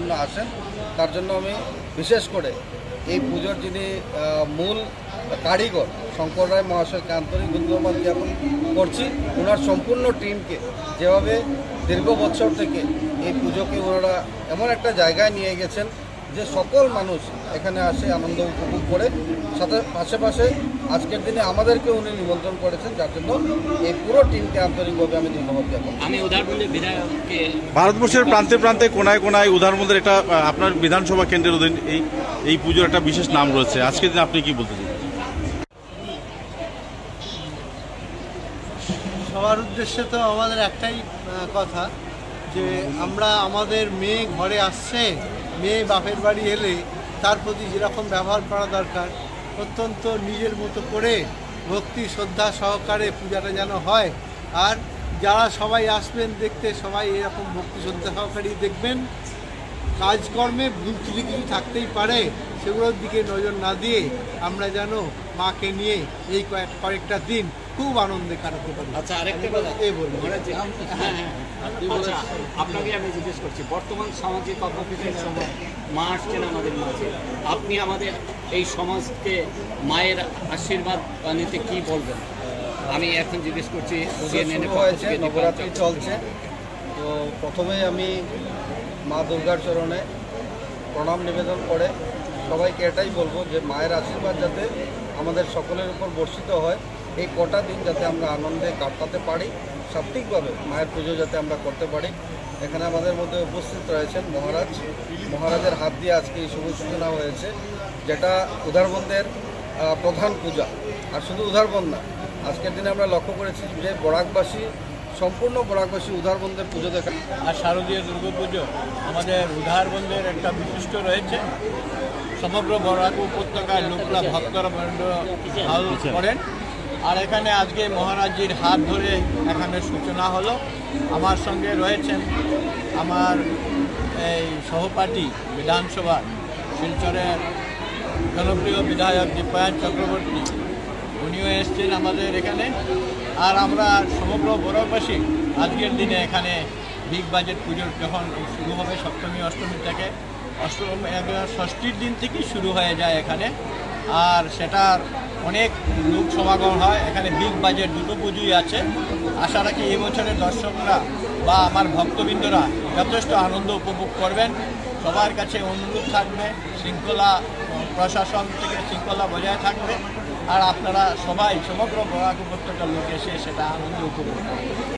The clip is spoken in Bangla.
জন্য আসেন। তার জন্য আমি বিশেষ করে এই পুজোর যিনি মূল কারিগর শঙ্কর রায় মহাশয়কে আন্তরিক ধন্যবাদ জ্ঞাপন করছি। ওনার সম্পূর্ণ টিমকে যেভাবে দীর্ঘ বছর থেকে এই পুজোকে ওনারা এমন একটা জায়গায় নিয়ে গেছেন যে সকল মানুষ এখানে আসে আনন্দ উপভোগ করে। সাথে পাশে আজকের দিনে আমাদেরকে উনি নিমন্ত্রণ করেছেন, যার জন্য এই পুরো টিমকে আন্তরিকভাবে আমি ধন্যবাদ জ্ঞাপন। আমি উদারবন্দের বিধায়ককে ভারতবর্ষের প্রান্তে প্রান্তে কোনায় কোনায় উদারবন্দের একটা আপনার বিধানসভা কেন্দ্রের অধীন এই পুজোর একটা বিশেষ নাম রয়েছে। আজকের দিন আপনি কি বলতে চান? সবার উদ্দেশ্যে তো আমাদের একটাই কথা যে আমরা আমাদের মেয়ে ঘরে আসছে, মেয়ে বাপের বাড়ি এলে তার প্রতি যেরকম ব্যবহার করা দরকার অত্যন্ত নিজের মতো করে ভক্তি শ্রদ্ধা সহকারে পূজাটা যেন হয়। আর যারা সবাই আসবেন দেখতে সবাই এরকম ভক্তি শ্রদ্ধা সহকারেই দেখবেন। কাজকর্মে ভুল ত্রুটি কিছু থাকতেই পারে, সেগুলোর দিকে নজর না দিয়ে আমরা যেন মাকে নিয়ে এই কয়েকটা দিন খুব আনন্দে কাটাতে পারি। আচ্ছা, আরেকটা কথা এই বলবো। আচ্ছা, আপনাকে আমি জিজ্ঞেস করছি, বর্তমান সামাজিক অপকৃতির সময় মা আসছেন আমাদের মাঝে, আপনি আমাদের এই সমাজকে মায়ের আশীর্বাদ নিতে কি বলবেন? আমি এখন জিজ্ঞেস করছি, নবরাত্রি চলছে, তো প্রথমেই আমি মা দুর্গার চরণে প্রণাম নিবেদন করে সবাইকে এটাই বলবো যে মায়ের আশীর্বাদ যাতে আমাদের সকলের উপর বর্ষিত হয়। এই কটা দিন যাতে আমরা আনন্দে কাটাতে পারি, সাত্ত্বিকভাবে মায়ের পুজো যাতে আমরা করতে পারি। এখানে আমাদের মধ্যে উপস্থিত রয়েছেন মহারাজের হাত দিয়ে আজকে এই শুভ সূচনা হয়েছে, যেটা উদারবন্দের প্রধান পূজা। আর শুধু উদারবন্দ না, আজকের দিনে আমরা লক্ষ্য করেছি যে বরাকবাসী সম্পূর্ণ বরাকবাসী উদারবন্দের পুজো দেখা। আর শারদীয় দুর্গাপুজো আমাদের উদারবন্দের একটা বিশিষ্ট রয়েছে। সমগ্র বরাক উপত্যকায় লোকরা ভক্তরা ঢাল করেন। আর এখানে আজকে মহারাজজির হাত ধরে এখানে সূচনা হলো। আমার সঙ্গে রয়েছেন আমার এই সহপাঠী বিধানসভার শিলচরের জনপ্রিয় বিধায়ক দীপায়ন চক্রবর্তী, উনিও এসছেন আমাদের এখানে। আর আমরা সমগ্র বরাকবাসী আজকের দিনে এখানে বিগ বাজেট পুজোর যখন শুরু হবে সপ্তমী অষ্টমী থেকে, ষষ্ঠীর দিন থেকেই শুরু হয়ে যায় এখানে। আর সেটার অনেক লোক সমাগম হয়। এখানে বিগ বাজেট দুটো পুজোই আছে। আশা রাখি এবছরের দর্শকরা বা আমার ভক্তবৃন্দরা যথেষ্ট আনন্দ উপভোগ করবেন। সবার কাছে অনুরোধ থাকবে শৃঙ্খলা, প্রশাসন থেকে শৃঙ্খলা বজায় থাকবে। আর আপনারা সবাই সমগ্র বরাক উপত্যকার লোক এসে সেটা আনন্দ উপভোগ করবেন।